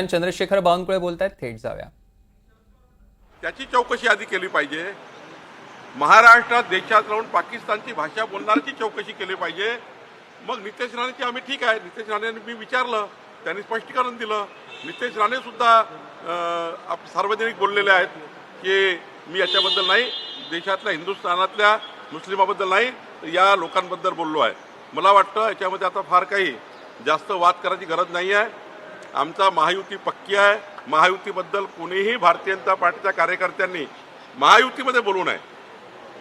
चंद्रशेखर बावनकुळे बोलतायत, थेट जाऊया. त्याची चौकशी आधी केली पाहिजे. महाराष्ट्रात देशात राहून पाकिस्तानची भाषा बोलणाऱ्याची चौकशी केली पाहिजे. मग नितेश राणेची आम्ही ठीक आहे, नितेश राणेंनी मी विचारलं, त्यांनी स्पष्टीकरण दिलं. नितेश राणे सुद्धा सार्वजनिक बोललेले आहेत की मी याच्याबद्दल नाही, देशातल्या हिंदुस्थानातल्या मुस्लिमाबद्दल नाही, या लोकांबद्दल बोललो आहे. मला वाटतं याच्यामध्ये आता फार काही जास्त वाद करायची गरज नाही आहे. आमचा महायुती पक्की आहे. महायुतीबद्दल कोणीही भारतीय जनता पार्टीच्या कार्यकर्त्यांनी महायुतीमध्ये बोलू नये.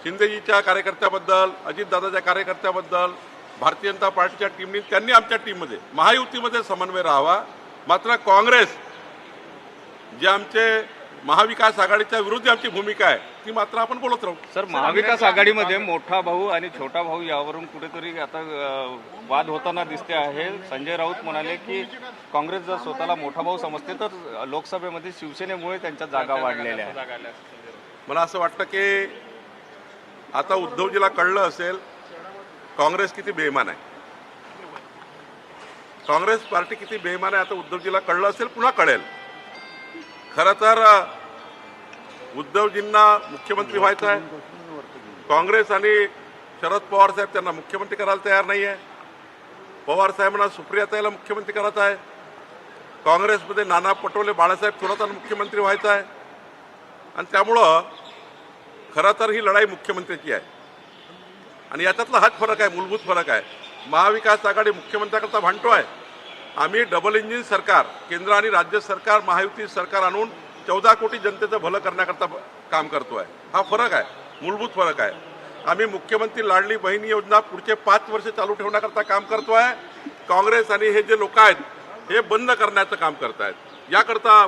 शिंदेजीच्या कार्यकर्त्याबद्दल, अजितदादाच्या कार्यकर्त्याबद्दल भारतीय जनता पार्टीच्या टीमनी, त्यांनी आमच्या टीममध्ये महायुतीमध्ये समन्वय राहावा. मात्र काँग्रेस जे आमचे महाविकास आघाडीच्या विरुद्ध आमची भूमिका आहे ती मात्र आपण बोलत राहू. सर, महाविकास आघाडीमध्ये मोठा भाऊ आणि छोटा भाऊ यावरून कुठेतरी आता वाद होताना दिसते आहे. संजय राऊत म्हणाले की काँग्रेस जर स्वतःला मोठा भाऊ समजते तर लोकसभेमध्ये शिवसेनेमुळे त्यांच्या जागा वाढलेल्या आहेत. मला असं वाटतं की आता उद्धवजीला कळलं असेल काँग्रेस किती बेईमान आहे, काँग्रेस पार्टी किती बेईमान आहे. आता उद्धवजीला कळलं असेल, पुन्हा कळेल. खरं तर उद्धवजींना मुख्यमंत्री व्हायचं आहे. काँग्रेस आणि शरद पवार साहेब त्यांना मुख्यमंत्री करायला तयार नाही आहे. पवार साहेबांना सुप्रियाताईला मुख्यमंत्री करायचं आहे. काँग्रेसमध्ये नाना पटोले, बाळासाहेब थोरातांना मुख्यमंत्री व्हायचं आहे. आणि त्यामुळं खरं तर ही लढाई मुख्यमंत्र्याची आहे. आणि याच्यातला हाच फरक आहे, मूलभूत फरक आहे. महाविकास आघाडी मुख्यमंत्र्याकरता भांडतो आहे. आम्ही डबल इंजिन सरकार, केंद्र आणि राज्य सरकार, महायुती सरकार आणून 14 कोटी जनतेचं भलं करण्याकरता काम करतो आहे. हा फरक आहे, मूलभूत फरक आहे. आम्ही मुख्यमंत्री लाडली बहीण योजना पुढचे 5 वर्ष चालू ठेवण्याकरता काम करतो आहे. काँग्रेस आणि हे जे लोक आहेत हे बंद करण्याचं काम करतायत, याकरता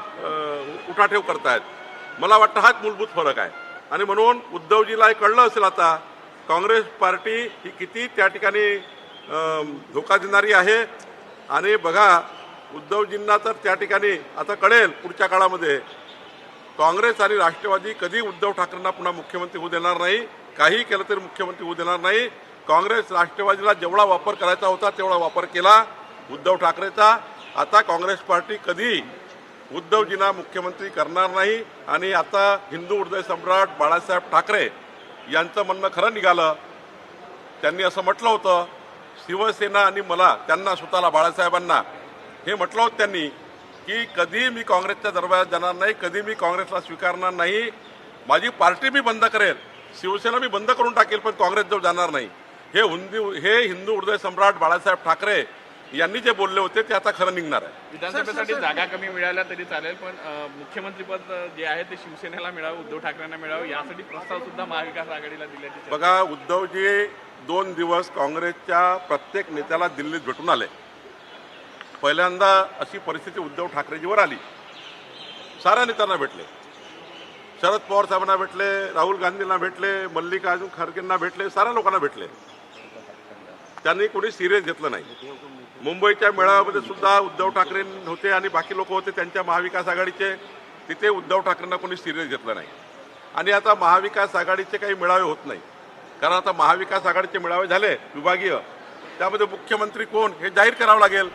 उठाठेव करतायत. मला वाटतं हाच मूलभूत फरक आहे. आणि म्हणून उद्धवजीला हे कळलं असेल आता काँग्रेस पार्टी ही किती त्या ठिकाणी धोका देणारी आहे. आणि बघा, उद्धवजींना तर त्या ठिकाणी आता कळेल पुढच्या काळामध्ये काँग्रेस आणि राष्ट्रवादी कधी उद्धव ठाकरेंना पुन्हा मुख्यमंत्री होऊ देणार नाही. काही केलं तरी मुख्यमंत्री होऊ देणार नाही. काँग्रेस राष्ट्रवादीला जेवढा वापर करायचा होता तेवढा वापर केला उद्धव ठाकरेचा. आता काँग्रेस पार्टी कधी उद्धवजींना मुख्यमंत्री करणार नाही. आणि आता हिंदू हृदय सम्राट बाळासाहेब ठाकरे यांचं म्हणणं खरं निघालं. त्यांनी असं म्हटलं होतं, शिवसेना आणि मला, त्यांना स्वतःला बाळासाहेबांना हे म्हटलं होतं त्यांनी की कधी मी काँग्रेसच्या दरबारात जाणार नाही, कधी मी काँग्रेसला स्वीकारणार नाही. माझी पार्टी मी बंद करेल, शिवसेना मी बंद करून टाकेल, पण काँग्रेसजवळ जाणार नाही. हे हिंदू हृदय सम्राट बाळासाहेब ठाकरे यांनी जे बोलले होते ते आता खरं निघणार आहे. विधानसभेसाठी जागा कमी मिळाल्या तरी चालेल, पण मुख्यमंत्रीपद जे आहे ते शिवसेनेला मिळावं, उद्धव ठाकरेंना मिळावं, यासाठी प्रस्ताव सुद्धा महाविकास आघाडीला दिल्याची. बघा, उद्धवजी 2 दिवस काँग्रेसच्या प्रत्येक नेत्याला दिल्लीत भेटून आले. पहिल्यांदा अशी परिस्थिती उद्धव ठाकरेजीवर आली. साऱ्या नेत्यांना भेटले, शरद पवार साहेबांना भेटले, राहुल गांधींना भेटले, मल्लिकार्जुन खरगेंना भेटले, साऱ्या लोकांना भेटले. त्यांनी कोणी सिरियस घेतलं नाही. मुंबईच्या मेळाव्यामध्ये सुद्धा उद्धव ठाकरे होते आणि बाकी लोक होते त्यांच्या महाविकास आघाडीचे, तिथे उद्धव ठाकरेंना कोणी सिरियस घेतलं नाही. आणि आता महाविकास आघाडीचे काही मेळावे होत नाही, कारण आता महाविकास आघाडीचे मेळावे झाले विभागीय, त्यामध्ये मुख्यमंत्री कोण हे जाहीर करावं लागेल.